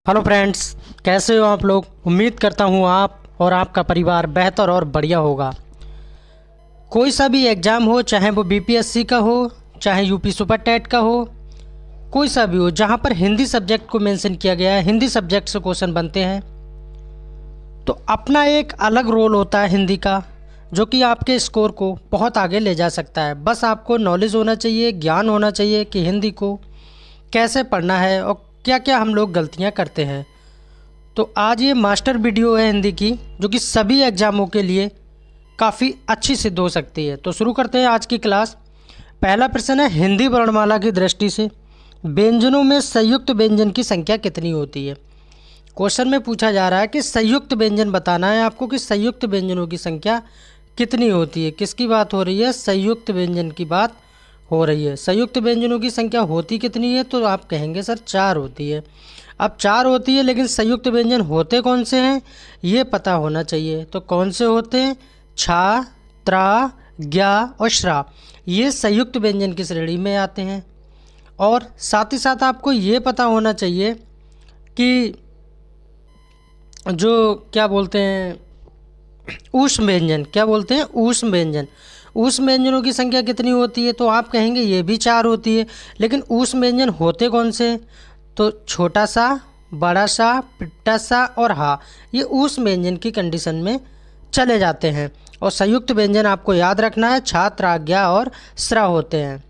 Hello friends, कैसे हो आप लोग। उम्मीद करता हूँ आप और आपका परिवार बेहतर और बढ़िया होगा। कोई सा भी एग्ज़ाम हो, चाहे वो बीपीएससी का हो, चाहे यूपी सुपर टेट का हो, कोई सा भी हो जहाँ पर हिंदी सब्जेक्ट को मेंशन किया गया है, हिंदी सब्जेक्ट से क्वेश्चन बनते हैं, तो अपना एक अलग रोल होता है हिंदी का, जो कि आपके स्कोर को बहुत आगे ले जा सकता है। बस आपको नॉलेज होना चाहिए, ज्ञान होना चाहिए कि हिंदी को कैसे पढ़ना है और क्या क्या हम लोग गलतियाँ करते हैं। तो आज ये मास्टर वीडियो है हिंदी की, जो कि सभी एग्ज़ामों के लिए काफ़ी अच्छी सिद्ध हो सकती है। तो शुरू करते हैं आज की क्लास। पहला प्रश्न है, हिंदी वर्णमाला की दृष्टि से व्यंजनों में संयुक्त व्यंजन की संख्या कितनी होती है। क्वेश्चन में पूछा जा रहा है कि संयुक्त व्यंजन बताना है आपको कि संयुक्त व्यंजनों की संख्या कितनी होती है। किसकी बात हो रही है? संयुक्त व्यंजन की बात हो रही है। संयुक्त व्यंजनों की संख्या होती कितनी है? तो आप कहेंगे सर 4 होती है। अब 4 होती है, लेकिन संयुक्त व्यंजन होते कौन से हैं ये पता होना चाहिए। तो कौन से होते हैं? छा, त्रा, ज्ञा और श्रा, ये संयुक्त व्यंजन की श्रेणी में आते हैं। और साथ ही साथ आपको ये पता होना चाहिए कि जो क्या बोलते हैं ऊष्म व्यंजन, क्या बोलते हैं ऊष्म व्यंजन, ऊष्म व्यंजनों की संख्या कितनी होती है? तो आप कहेंगे ये भी 4 होती है, लेकिन ऊष्म व्यंजन होते कौन से? तो छोटा सा, बड़ा सा, पिट्टा सा और हा, ये ऊष्म व्यंजन की कंडीशन में चले जाते हैं। और संयुक्त व्यंजन आपको याद रखना है, छा, त्रा, ज्ञा और स्रा होते हैं।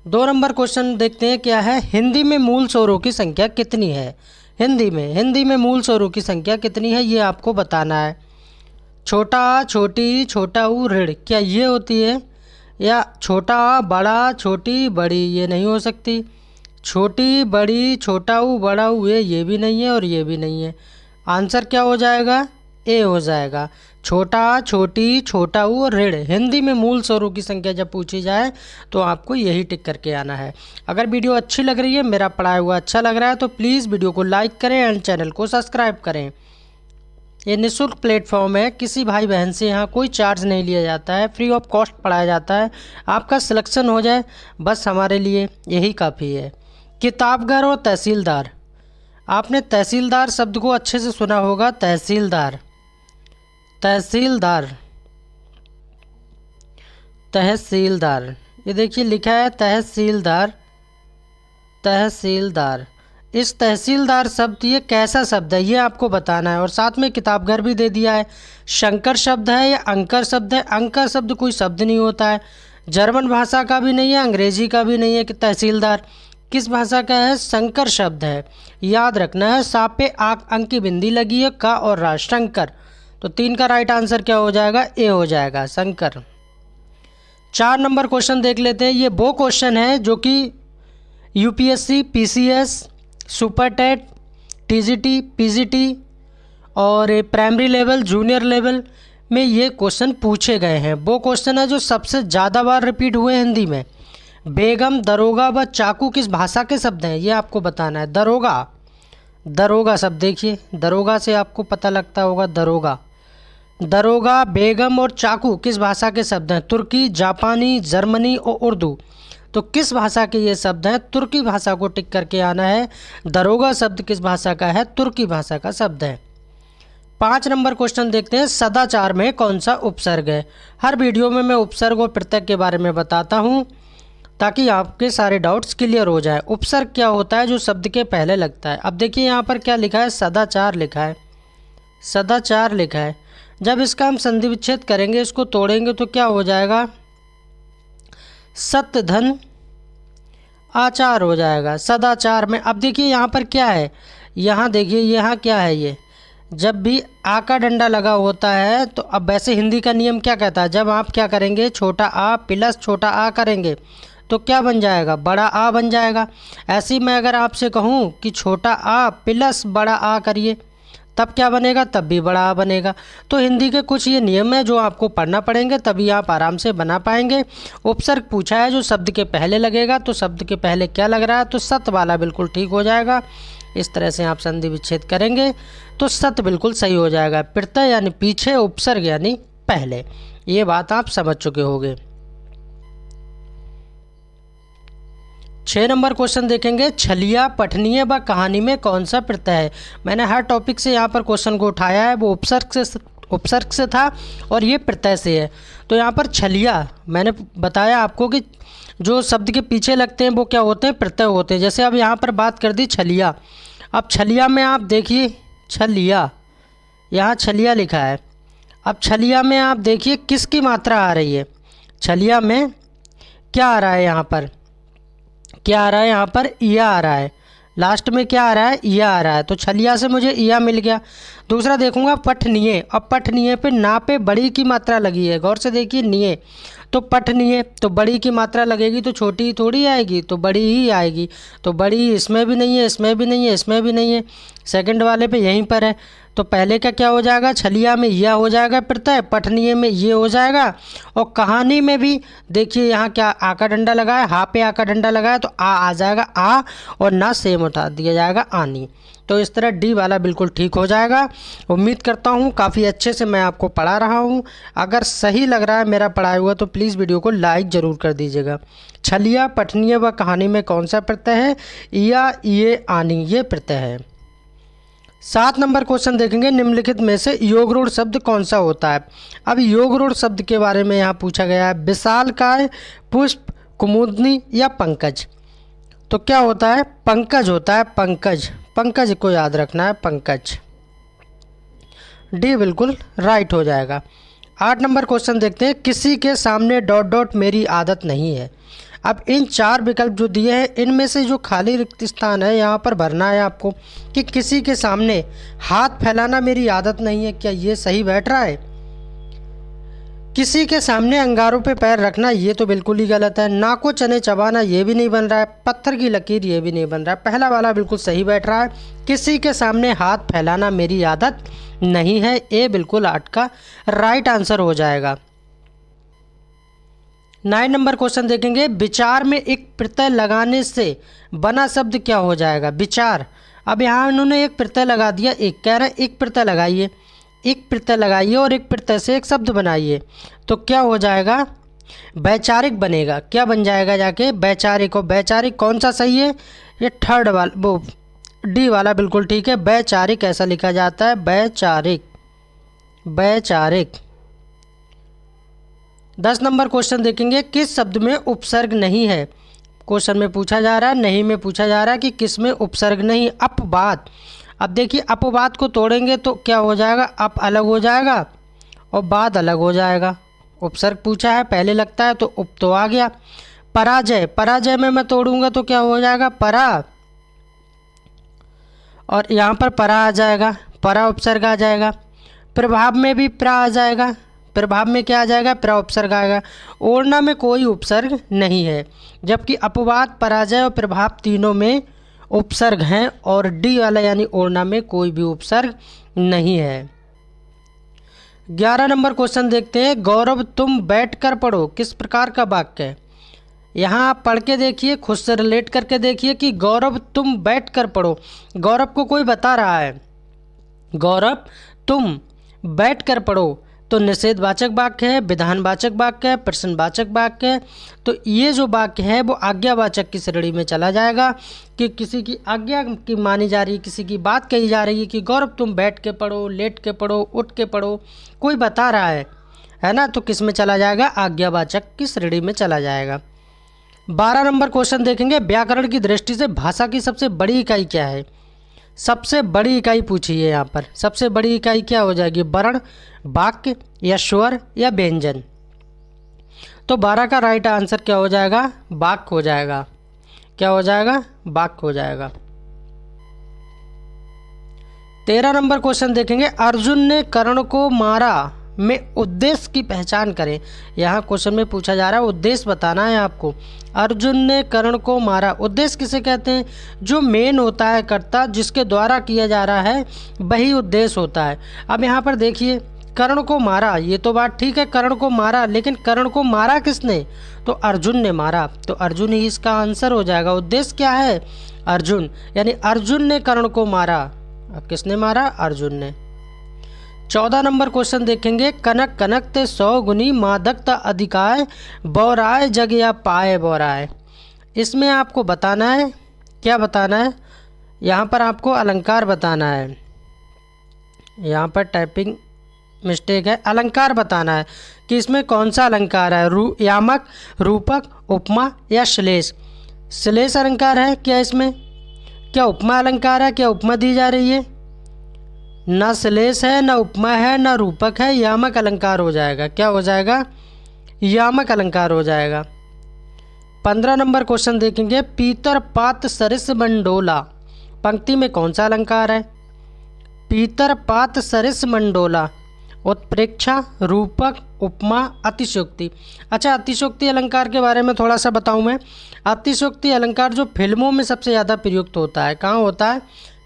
2 नंबर क्वेश्चन देखते हैं क्या है। हिंदी में मूल स्वरों की संख्या कितनी है? हिंदी में मूल स्वरों की संख्या कितनी है ये आपको बताना है। छोटा आ, छोटी, छोटा ऊ, ऋण, क्या ये होती है? या छोटा आ, बड़ा, छोटी, बड़ी, ये नहीं हो सकती। छोटी, बड़ी, छोटा ऊ, बड़ा ऊ, ये भी नहीं है और ये भी नहीं है। आंसर क्या हो जाएगा? ए हो जाएगा। छोटा आ, छोटी, छोटा ऊ और ऋण, हिंदी में मूल स्वरों की संख्या जब पूछी जाए तो आपको यही टिक करके आना है। अगर वीडियो अच्छी लग रही है, मेरा पढ़ाया हुआ अच्छा लग रहा है, तो प्लीज़ वीडियो को लाइक करें एंड चैनल को सब्सक्राइब करें। ये निःशुल्क प्लेटफॉर्म है, किसी भाई बहन से यहाँ कोई चार्ज नहीं लिया जाता है, फ्री ऑफ कॉस्ट पढ़ाया जाता है। आपका सिलेक्शन हो जाए बस हमारे लिए यही काफ़ी है। किताबघर और तहसीलदार, आपने तहसीलदार शब्द को अच्छे से सुना होगा। तहसीलदार, तहसीलदार, तहसीलदार, ये देखिए लिखा है तहसीलदार, तहसीलदार। इस तहसीलदार शब्द, ये कैसा शब्द है ये आपको बताना है। और साथ में किताबघर भी दे दिया है। शंकर शब्द है या अंकर शब्द है? अंकर शब्द कोई शब्द नहीं होता है, जर्मन भाषा का भी नहीं है, अंग्रेजी का भी नहीं है। कि तहसीलदार किस भाषा का है? शंकर शब्द है। याद रखना है, सा पे आक अंक की बिंदी लगी है, का और रा, शंकर। तो 3 का राइट आंसर क्या हो जाएगा? ए हो जाएगा, शंकर। 4 नंबर क्वेश्चन देख लेते हैं। ये वो क्वेश्चन है जो कि UPSC, PCS, super TET, TGT, PGT और प्राइमरी लेवल, जूनियर लेवल में ये क्वेश्चन पूछे गए हैं। वो क्वेश्चन है जो सबसे ज़्यादा बार रिपीट हुए हिंदी में। बेगम, दरोगा व चाकू किस भाषा के शब्द हैं ये आपको बताना है। दरोगा, दरोगा शब्द देखिए, दरोगा से आपको पता लगता होगा दरोगा। दरोगा, बेगम और चाकू किस भाषा के शब्द हैं? तुर्की, जापानी, जर्मनी और उर्दू। तो किस भाषा के ये शब्द हैं? तुर्की भाषा को टिक करके आना है। दरोगा शब्द किस भाषा का है? तुर्की भाषा का शब्द है। 5 नंबर क्वेश्चन देखते हैं। सदाचार में कौन सा उपसर्ग है? हर वीडियो में मैं उपसर्ग और प्रत्यय के बारे में बताता हूँ ताकि आपके सारे डाउट्स क्लियर हो जाए। उपसर्ग क्या होता है? जो शब्द के पहले लगता है। अब देखिए यहाँ पर क्या लिखा है? सदाचार लिखा है, सदाचार लिखा है। जब इसका हम संधि विच्छेद करेंगे, इसको तोड़ेंगे तो क्या हो जाएगा? सत्य, धन, आचार हो जाएगा सदाचार में। अब देखिए यहाँ पर क्या है, यहाँ देखिए यहाँ क्या है, ये जब भी आ का डंडा लगा होता है तो अब वैसे हिंदी का नियम क्या कहता है, जब आप क्या करेंगे छोटा आ प्लस छोटा आ करेंगे तो क्या बन जाएगा? बड़ा आ बन जाएगा। ऐसे ही मैं अगर आपसे कहूँ कि छोटा आ प्लस बड़ा आ करिए तब क्या बनेगा? तब भी बड़ा आ बनेगा। तो हिंदी के कुछ ये नियम है जो आपको पढ़ना पड़ेंगे, तभी आप आराम से बना पाएंगे। उपसर्ग पूछा है जो शब्द के पहले लगेगा, तो शब्द के पहले क्या लग रहा है? तो सत वाला बिल्कुल ठीक हो जाएगा। इस तरह से आप संधि विच्छेद करेंगे तो सत बिल्कुल सही हो जाएगा। प्रत्यय यानी पीछे, उपसर्ग यानी पहले। ये बात आप समझ चुके होंगे। 6 नंबर क्वेश्चन देखेंगे, छलिया, पठनीय व कहानी में कौन सा प्रत्यय है। मैंने हर टॉपिक से यहाँ पर क्वेश्चन को उठाया है, वो उपसर्ग से था और ये प्रत्यय से है। तो यहाँ पर छलिया, मैंने बताया आपको कि जो शब्द के पीछे लगते हैं वो क्या होते हैं, प्रत्यय होते हैं। जैसे अब यहाँ पर बात कर दी छलिया। अब छलिया में आप देखिए, छलिया, यहाँ छलिया लिखा है। अब छलिया में आप देखिए किसकी मात्रा आ रही है। छलिया में क्या आ रहा है, यहाँ पर क्या आ रहा है, यहाँ पर इया आ रहा है। लास्ट में क्या आ रहा है, इया आ रहा है। तो छलिया से मुझे इया मिल गया। दूसरा देखूंगा पठनीय। अब पठनीय पे ना पे बड़ी की मात्रा लगी है, गौर से देखिए, निये। तो पठनीय, तो बड़ी की मात्रा लगेगी तो छोटी थोड़ी आएगी, तो बड़ी ही आएगी। तो बड़ी इसमें भी नहीं है, इसमें भी नहीं है, इसमें भी नहीं है, सेकंड वाले पे यहीं पर है। तो पहले का क्या हो जाएगा, छलिया में यह हो जाएगा प्रत्यय, पठनीय में ये हो जाएगा। और कहानी में भी देखिए यहाँ क्या आ का डंडा लगा है, हा पे आ का डंडा लगा है, तो आ जाएगा आ, और ना सेम उठा दिया जाएगा आनी। तो इस तरह डी वाला बिल्कुल ठीक हो जाएगा। उम्मीद करता हूँ काफ़ी अच्छे से मैं आपको पढ़ा रहा हूँ। अगर सही लग रहा है मेरा पढ़ाया हुआ तो प्लीज़ वीडियो को लाइक ज़रूर कर दीजिएगा। छलिया, पठनीय व कहानी में कौन सा प्रत्यय है, या ये आनी, ये प्रत्यय है। 7 नंबर क्वेश्चन देखेंगे, निम्नलिखित में से योगरूढ़ शब्द कौन सा होता है। अब योगरूढ़ शब्द के बारे में यहाँ पूछा गया है, विशालकाय, पुष्प, कुमुदनी या पंकज। तो क्या होता है, पंकज होता है, पंकज। पंकज को याद रखना है, पंकज। डी बिल्कुल राइट हो जाएगा। 8 नंबर क्वेश्चन देखते हैं, किसी के सामने डॉट डॉट मेरी आदत नहीं है। अब इन 4 विकल्प जो दिए हैं, इनमें से जो खाली रिक्त स्थान है यहाँ पर भरना है आपको, कि किसी के सामने हाथ फैलाना मेरी आदत नहीं है, क्या ये सही बैठ रहा है। किसी के सामने अंगारों पे पैर रखना, ये तो बिल्कुल ही गलत है। नाको चने चबाना, ये भी नहीं बन रहा है। पत्थर की लकीर, ये भी नहीं बन रहा है। पहला वाला बिल्कुल सही बैठ रहा है, किसी के सामने हाथ फैलाना मेरी आदत नहीं है। ए बिल्कुल 8 का राइट आंसर हो जाएगा। 9 नंबर क्वेश्चन देखेंगे, विचार में एक प्रत्यय लगाने से बना शब्द क्या हो जाएगा। विचार, अब यहाँ उन्होंने एक प्रत्यय लगा दिया, एक कह रहे हैं एक प्रत्यय लगाइए, एक प्रत्यय लगाइए और एक प्रत्यय से एक शब्द बनाइए। तो क्या हो जाएगा, वैचारिक बनेगा। क्या बन जाएगा जाके, वैचारिक। और वैचारिक कौन सा सही है, ये थर्ड वाला, वो डी वाला बिल्कुल ठीक है। वैचारिक ऐसा लिखा जाता है, वैचारिक, वैचारिक। 10 नंबर क्वेश्चन देखेंगे, किस शब्द में उपसर्ग नहीं है। क्वेश्चन में पूछा जा रहा है, नहीं में पूछा जा रहा है कि किस में उपसर्ग नहीं। अपवाद, अब देखिए अपवाद को तोड़ेंगे तो क्या हो जाएगा, अप अलग हो जाएगा और बाद अलग हो जाएगा। उपसर्ग पूछा है, पहले लगता है तो उप तो आ गया। पराजय, पराजय में मैं तोड़ूंगा तो क्या हो जाएगा, परा, और यहाँ पर परा आ जाएगा, परा उपसर्ग आ जाएगा। प्रभाव में भी प्रा आ जाएगा, प्रभाव में क्या आ जाएगा, प्रा उपसर्ग आएगा। ओढ़ना में कोई उपसर्ग नहीं है, जबकि अपवाद, पराजय और प्रभाव तीनों में उपसर्ग हैं, और डी वाला यानी ओढ़ना में कोई भी उपसर्ग नहीं है। 11 नंबर क्वेश्चन देखते हैं, गौरव तुम बैठकर पढ़ो किस प्रकार का वाक्य है। यहाँ आप पढ़ के देखिए, खुद से रिलेट करके देखिए कि गौरव तुम बैठकर पढ़ो। गौरव को कोई बता रहा है, गौरव तुम बैठकर पढ़ो, तो निषेधवाचक वाक्य है, विधानवाचक वाक्य है, प्रश्नवाचक वाक्य है। तो ये जो वाक्य है वो आज्ञावाचक की श्रेणी में चला जाएगा, कि किसी की आज्ञा की मानी जा रही है, किसी की बात कही जा रही है कि गौरव तुम बैठ के पढ़ो, लेट के पढ़ो, उठ के पढ़ो, कोई बता रहा है ना। तो किस में चला जाएगा, आज्ञावाचक की श्रेणी में चला जाएगा। 12 नंबर क्वेश्चन देखेंगे, व्याकरण की दृष्टि से भाषा की सबसे बड़ी इकाई क्या है। सबसे बड़ी इकाई पूछी है यहाँ पर, सबसे बड़ी इकाई क्या हो जाएगी, वर्ण, वाक्य या स्वर या व्यंजन। तो 12 का राइट आंसर क्या हो जाएगा, वाक्य हो जाएगा। क्या हो जाएगा, वाक्य हो जाएगा। 13 नंबर क्वेश्चन देखेंगे, अर्जुन ने कर्ण को मारा में उद्देश्य की पहचान करें। यहाँ क्वेश्चन में पूछा जा रहा है, उद्देश्य बताना है आपको। अर्जुन ने कर्ण को मारा, उद्देश्य किसे कहते हैं, जो मेन होता है कर्ता, जिसके द्वारा किया जा रहा है वही उद्देश्य होता है। अब यहाँ पर देखिए, कर्ण को मारा, ये तो बात ठीक है, कर्ण को मारा, लेकिन कर्ण को मारा किसने, तो अर्जुन ने मारा। तो अर्जुन ही इसका आंसर हो जाएगा। उद्देश्य क्या है, अर्जुन, यानी अर्जुन ने कर्ण को मारा। किसने मारा, अर्जुन ने। 14 नंबर क्वेश्चन देखेंगे, कनक कनकते 100 गुनी मादकता अधिकाय, बौराय जग या पाए बौराय। इसमें आपको बताना है, क्या बताना है, यहाँ पर आपको अलंकार बताना है। यहाँ पर टाइपिंग मिस्टेक है, अलंकार बताना है कि इसमें कौन सा अलंकार है, यामक, रूपक, उपमा या श्लेष। श्लेष अलंकार है क्या इसमें, क्या उपमा अलंकार है, क्या उपमा दी जा रही है? ना श्लेष है, ना उपमा है, ना रूपक है, यामक अलंकार हो जाएगा। क्या हो जाएगा? यामक अलंकार हो जाएगा। 15 नंबर क्वेश्चन देखेंगे, पीतर पात सरिस मंडोला, पंक्ति में कौन सा अलंकार है? पीतर पात सरिस मंडोला, उत्प्रेक्षा, रूपक, उपमा, अतिशयोक्ति। अच्छा, अतिशयोक्ति अलंकार के बारे में थोड़ा सा बताऊं मैं। अतिशयोक्ति अलंकार जो फिल्मों में सबसे ज़्यादा प्रयुक्त होता है, कहाँ होता है?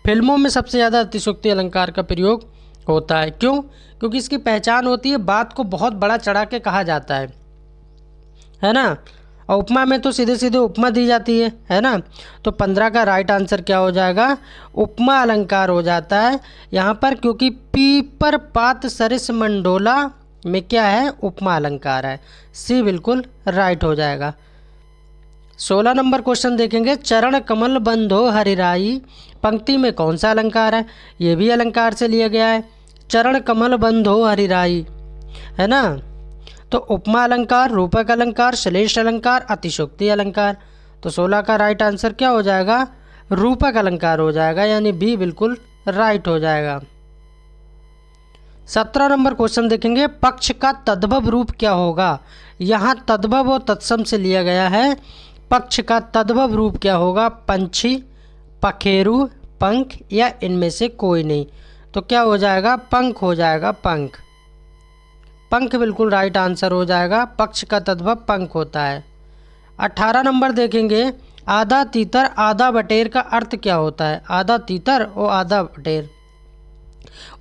फिल्मों में सबसे ज़्यादा अतिशयोक्ति अलंकार का प्रयोग होता है। क्यों? क्योंकि इसकी पहचान होती है, बात को बहुत बड़ा चढ़ा के कहा जाता है ना। और उपमा में तो सीधे सीधे उपमा दी जाती है ना। तो 15 का राइट आंसर क्या हो जाएगा? उपमा अलंकार हो जाता है यहाँ पर, क्योंकि पीपर पात सरिस मंडोला में क्या है? उपमा अलंकार है। सी बिल्कुल राइट हो जाएगा। 16 नंबर क्वेश्चन देखेंगे, चरण कमल बंधो हरिराई, पंक्ति में कौन सा अलंकार है? ये भी अलंकार से लिया गया है, चरण कमल बंधो हरिराई, है ना। तो उपमा अलंकार, रूपक अलंकार, श्लेष अलंकार, अतिशयोक्ति अलंकार। तो 16 का राइट आंसर क्या हो जाएगा? रूपक अलंकार हो जाएगा, यानी बी बिल्कुल राइट हो जाएगा। 17 नंबर क्वेश्चन देखेंगे, पक्ष का तद्भव रूप क्या होगा? यहाँ तद्भव और तत्सम से लिया गया है। पक्ष का तद्भव रूप क्या होगा? पंछी, पखेरु, पंख या इनमें से कोई नहीं। तो क्या हो जाएगा? पंख हो जाएगा, पंख। पंख बिल्कुल राइट आंसर हो जाएगा। पक्ष का तद्भव पंख होता है। 18 नंबर देखेंगे, आधा तीतर आधा बटेर का अर्थ क्या होता है? आधा तीतर और आधा बटेर,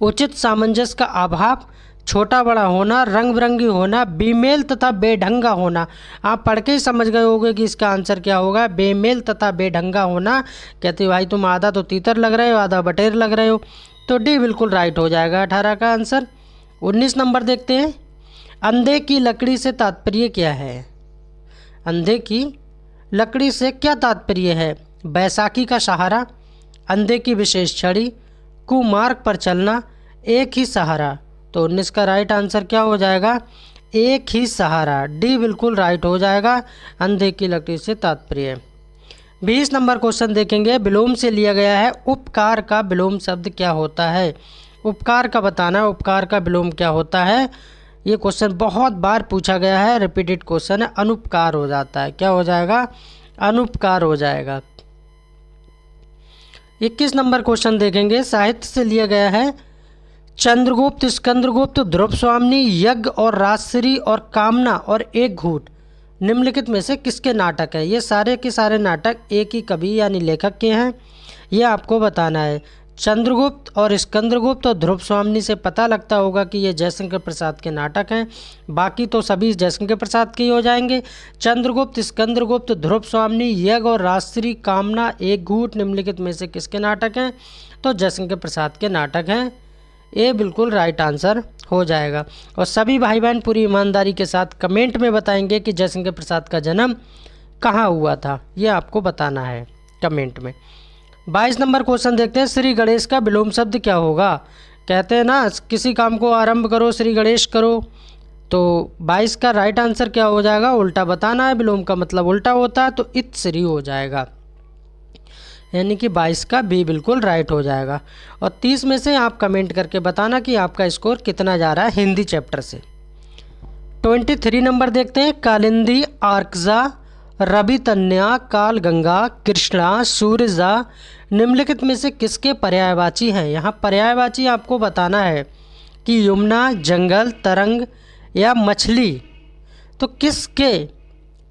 उचित सामंजस्य का अभाव, छोटा बड़ा होना, रंग बिरंगी होना, बेमेल तथा बेढंगा होना। आप पढ़ के ही समझ गए होंगे कि इसका आंसर क्या होगा? बेमेल तथा बेढंगा होना। कहते भाई तुम आधा तो तीतर लग रहे हो, आधा बटेर लग रहे हो। तो डी बिल्कुल राइट हो जाएगा 18 का आंसर। 19 नंबर देखते हैं, अंधे की लकड़ी से तात्पर्य क्या है? अंधे की लकड़ी से क्या तात्पर्य है? बैसाखी का सहारा, अंधे की विशेष छड़ी, कुमार्ग पर चलना, एक ही सहारा। तो 19 का राइट आंसर क्या हो जाएगा? एक ही सहारा। डी बिल्कुल राइट हो जाएगा, अंधे की लकड़ी से तात्पर्य। 20 नंबर क्वेश्चन देखेंगे, विलोम से लिया गया है, उपकार का विलोम शब्द क्या होता है? उपकार का बताना है, उपकार का विलोम क्या होता है। ये क्वेश्चन बहुत बार पूछा गया है, रिपीटेड क्वेश्चन है। अनुपकार हो जाता है। क्या हो जाएगा? अनुपकार हो जाएगा। 21 नंबर क्वेश्चन देखेंगे, साहित्य से लिया गया है, चंद्रगुप्त, स्कंदगुप्त, ध्रुव स्वामिनी, यज्ञ और राजश्री और कामना और एक घूट निम्नलिखित में से किसके नाटक है? ये सारे के सारे नाटक एक ही कवि यानी लेखक के हैं, ये आपको बताना है। चंद्रगुप्त और स्कंदगुप्त और ध्रुव स्वामिनी से पता लगता होगा कि ये जयशंकर प्रसाद के नाटक हैं, बाकी तो सभी जयशंकर प्रसाद के ही हो जाएंगे। चंद्रगुप्त, स्कंदगुप्त, ध्रुव स्वामिनी, यज्ञ और राजश्री, कामना, एक घूट निम्नलिखित में से किसके नाटक हैं? तो जयशंकर प्रसाद के नाटक हैं। ये बिल्कुल राइट आंसर हो जाएगा। और सभी भाई बहन पूरी ईमानदारी के साथ कमेंट में बताएंगे कि जयशंकर प्रसाद का जन्म कहाँ हुआ था, ये आपको बताना है कमेंट में। 22 नंबर क्वेश्चन देखते हैं, श्री गणेश का विलोम शब्द क्या होगा? कहते हैं ना, किसी काम को आरंभ करो श्री गणेश करो। तो 22 का राइट आंसर क्या हो जाएगा? उल्टा बताना है, विलोम का मतलब उल्टा होता है, तो इत श्री हो जाएगा, यानी कि 22 का बी बिल्कुल राइट हो जाएगा। और 30 में से आप कमेंट करके बताना कि आपका स्कोर कितना जा रहा है हिंदी चैप्टर से। 23 नंबर देखते हैं, कालिंदी, आर्कजा, रवि तन्या, काल गंगा, कृष्णा, सूर्यजा निम्नलिखित में से किसके पर्यायवाची हैं? यहाँ पर्यायवाची आपको बताना है कि यमुना, जंगल, तरंग या मछली, तो किसके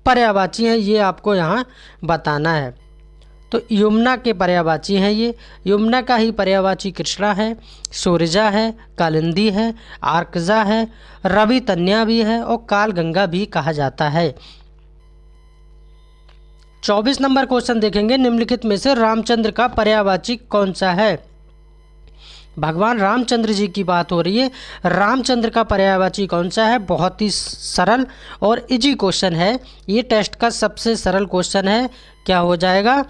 पर्यायवाची हैं ये आपको यहाँ बताना है। तो यमुना के पर्यायवाची हैं ये, यमुना का ही पर्यायवाची कृष्णा है, सूरजा है, कालिंदी है, आर्कजा है, रवि तन्या भी है और काल गंगा भी कहा जाता है। 24 नंबर क्वेश्चन देखेंगे, निम्नलिखित में से रामचंद्र का पर्यायवाची कौन सा है? भगवान रामचंद्र जी की बात हो रही है। रामचंद्र का पर्यायवाची कौन सा है? बहुत ही सरल और इजी क्वेश्चन है, ये टेस्ट का सबसे सरल क्वेश्चन है। क्या हो जाएगा?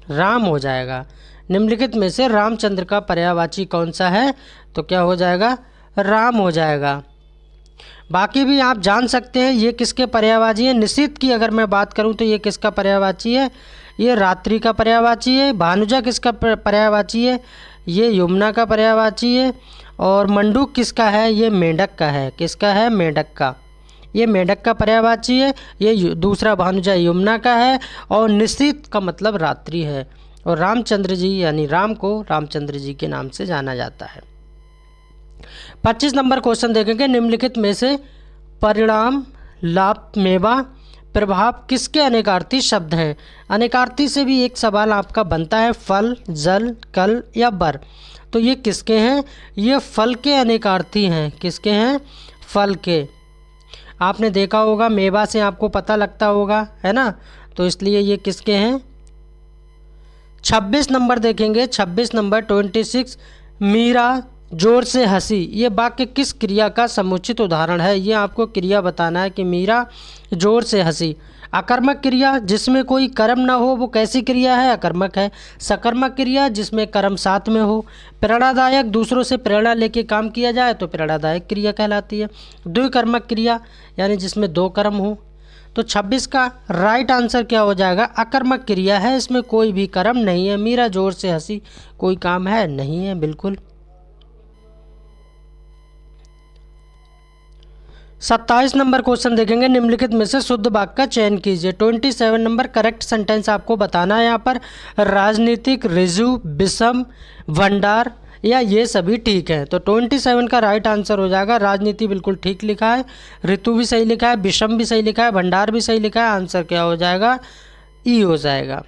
राम हो जाएगा। निम्नलिखित में से रामचंद्र का पर्यायवाची कौन सा है? तो क्या हो जाएगा? राम हो जाएगा। बाकी भी आप जान सकते हैं ये किसके पर्यायवाची है। निशित की अगर मैं बात करूं तो ये किसका पर्यायवाची है? ये रात्रि का पर्यायवाची है। भानुजा किसका पर्यायवाची है? ये यमुना का पर्यायवाची है। और मंडूक किसका है? ये मेंढक का है। किसका है? मेंढक का। ये मेंढक का पर्यायवाची है। ये दूसरा भानुजा यमुना का है। और निशित का मतलब रात्रि है। और रामचंद्र जी यानी राम को रामचंद्र जी के नाम से जाना जाता है। 25 नंबर क्वेश्चन देखेंगे। निम्नलिखित में से परिणाम, लाभ, मेवा, प्रभाव किसके अनेकार्थी शब्द हैं? अनेकार्थी से भी एक सवाल आपका बनता है, फल, जल, कल या बर। तो ये किसके हैं? ये फल के अनेकार्थी हैं। किसके हैं? फल के। आपने देखा होगा मेवा से आपको पता लगता होगा, है ना? तो इसलिए ये किसके हैं? 26 नंबर देखेंगे। 26 नंबर 26, मीरा जोर से हंसी, ये वाक्य किस क्रिया का समुचित उदाहरण है? ये आपको क्रिया बताना है कि मीरा जोर से हंसी। अकर्मक क्रिया जिसमें कोई कर्म ना हो वो कैसी क्रिया है? अकर्मक है। सकर्मक क्रिया जिसमें कर्म साथ में हो। प्रेरणादायक, दूसरों से प्रेरणा लेके काम किया जाए तो प्रेरणादायक क्रिया कहलाती है। द्विकर्मक क्रिया यानी जिसमें दो कर्म हो। तो 26 का राइट आंसर क्या हो जाएगा? अकर्मक क्रिया है, इसमें कोई भी कर्म नहीं है। मीरा जोर से हंसी, कोई काम है? नहीं है, बिल्कुल। 27 नंबर क्वेश्चन देखेंगे। निम्नलिखित में से शुद्ध वाक्य का चयन कीजिए। 27 नंबर करेक्ट सेंटेंस आपको बताना है। यहाँ पर राजनीतिक, ऋजु, विषम, भंडार या ये सभी ठीक है। तो 27 का राइट आंसर हो जाएगा राजनीति, बिल्कुल ठीक लिखा है। ऋतु भी सही लिखा है, विषम भी सही लिखा है, भंडार भी सही लिखा है। आंसर क्या हो जाएगा? ई हो जाएगा।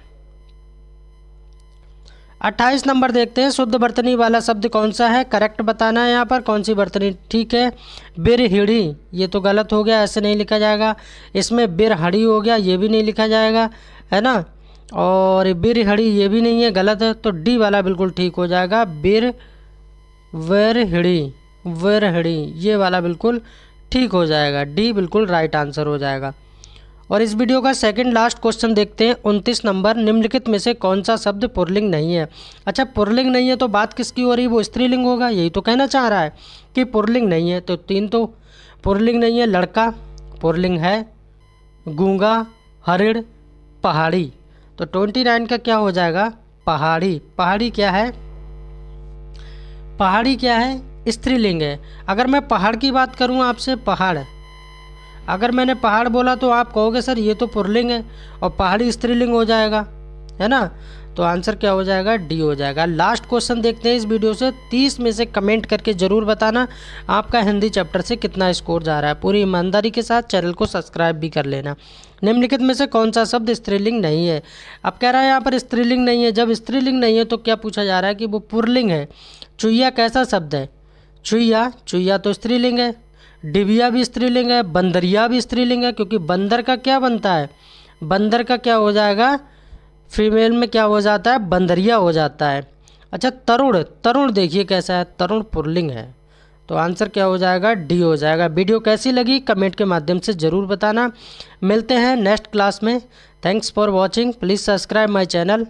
28 नंबर देखते हैं। शुद्ध वर्तनी वाला शब्द कौन सा है? करेक्ट बताना है यहाँ पर कौन सी वर्तनी ठीक है। बिरहिड़ी, ये तो गलत हो गया, ऐसे नहीं लिखा जाएगा। इसमें बिरहड़ी हो गया, ये भी नहीं लिखा जाएगा, है ना। और बिरहड़ी ये भी नहीं है, गलत है। तो डी वाला बिल्कुल ठीक हो जाएगा। वेरहिड़ी, वेरहिड़ी ये वाला बिल्कुल ठीक हो जाएगा। डी बिल्कुल राइट आंसर हो जाएगा। और इस वीडियो का सेकंड लास्ट क्वेश्चन देखते हैं। 29 नंबर, निम्नलिखित में से कौन सा शब्द पुल्लिंग नहीं है? अच्छा, पुल्लिंग नहीं है तो बात किसकी हो रही है? वो स्त्रीलिंग होगा, यही तो कहना चाह रहा है कि पुल्लिंग नहीं है। तो 3 तो पुल्लिंग नहीं है। लड़का पुल्लिंग है, गूंगा, हरिण, पहाड़ी। तो 29 का क्या हो जाएगा? पहाड़ी। पहाड़ी क्या है? पहाड़ी क्या है? स्त्रीलिंग है। अगर मैं पहाड़ की बात करूँ आपसे, पहाड़, अगर मैंने पहाड़ बोला तो आप कहोगे सर ये तो पुल्लिंग है और पहाड़ी स्त्रीलिंग हो जाएगा, है ना। तो आंसर क्या हो जाएगा? डी हो जाएगा। लास्ट क्वेश्चन देखते हैं इस वीडियो से। 30 में से कमेंट करके ज़रूर बताना आपका हिंदी चैप्टर से कितना स्कोर जा रहा है। पूरी ईमानदारी के साथ चैनल को सब्सक्राइब भी कर लेना। निम्नलिखित में से कौन सा शब्द स्त्रीलिंग नहीं है? अब कह रहा है यहाँ पर स्त्रीलिंग नहीं है। जब स्त्रीलिंग नहीं है तो क्या पूछा जा रहा है कि वो पुल्लिंग है। चुईया कैसा शब्द है? चुईया, चुईया तो स्त्रीलिंग है। डिबिया भी स्त्रीलिंग है। बंदरिया भी स्त्रीलिंग है, क्योंकि बंदर का क्या बनता है? बंदर का क्या हो जाएगा? फीमेल में क्या हो जाता है? बंदरिया हो जाता है। अच्छा, तरुण, तरुण देखिए कैसा है? तरुण पुल्लिंग है। तो आंसर क्या हो जाएगा? डी हो जाएगा। वीडियो कैसी लगी कमेंट के माध्यम से ज़रूर बताना। मिलते हैं नेक्स्ट क्लास में। Thanks for watching. Please subscribe my channel.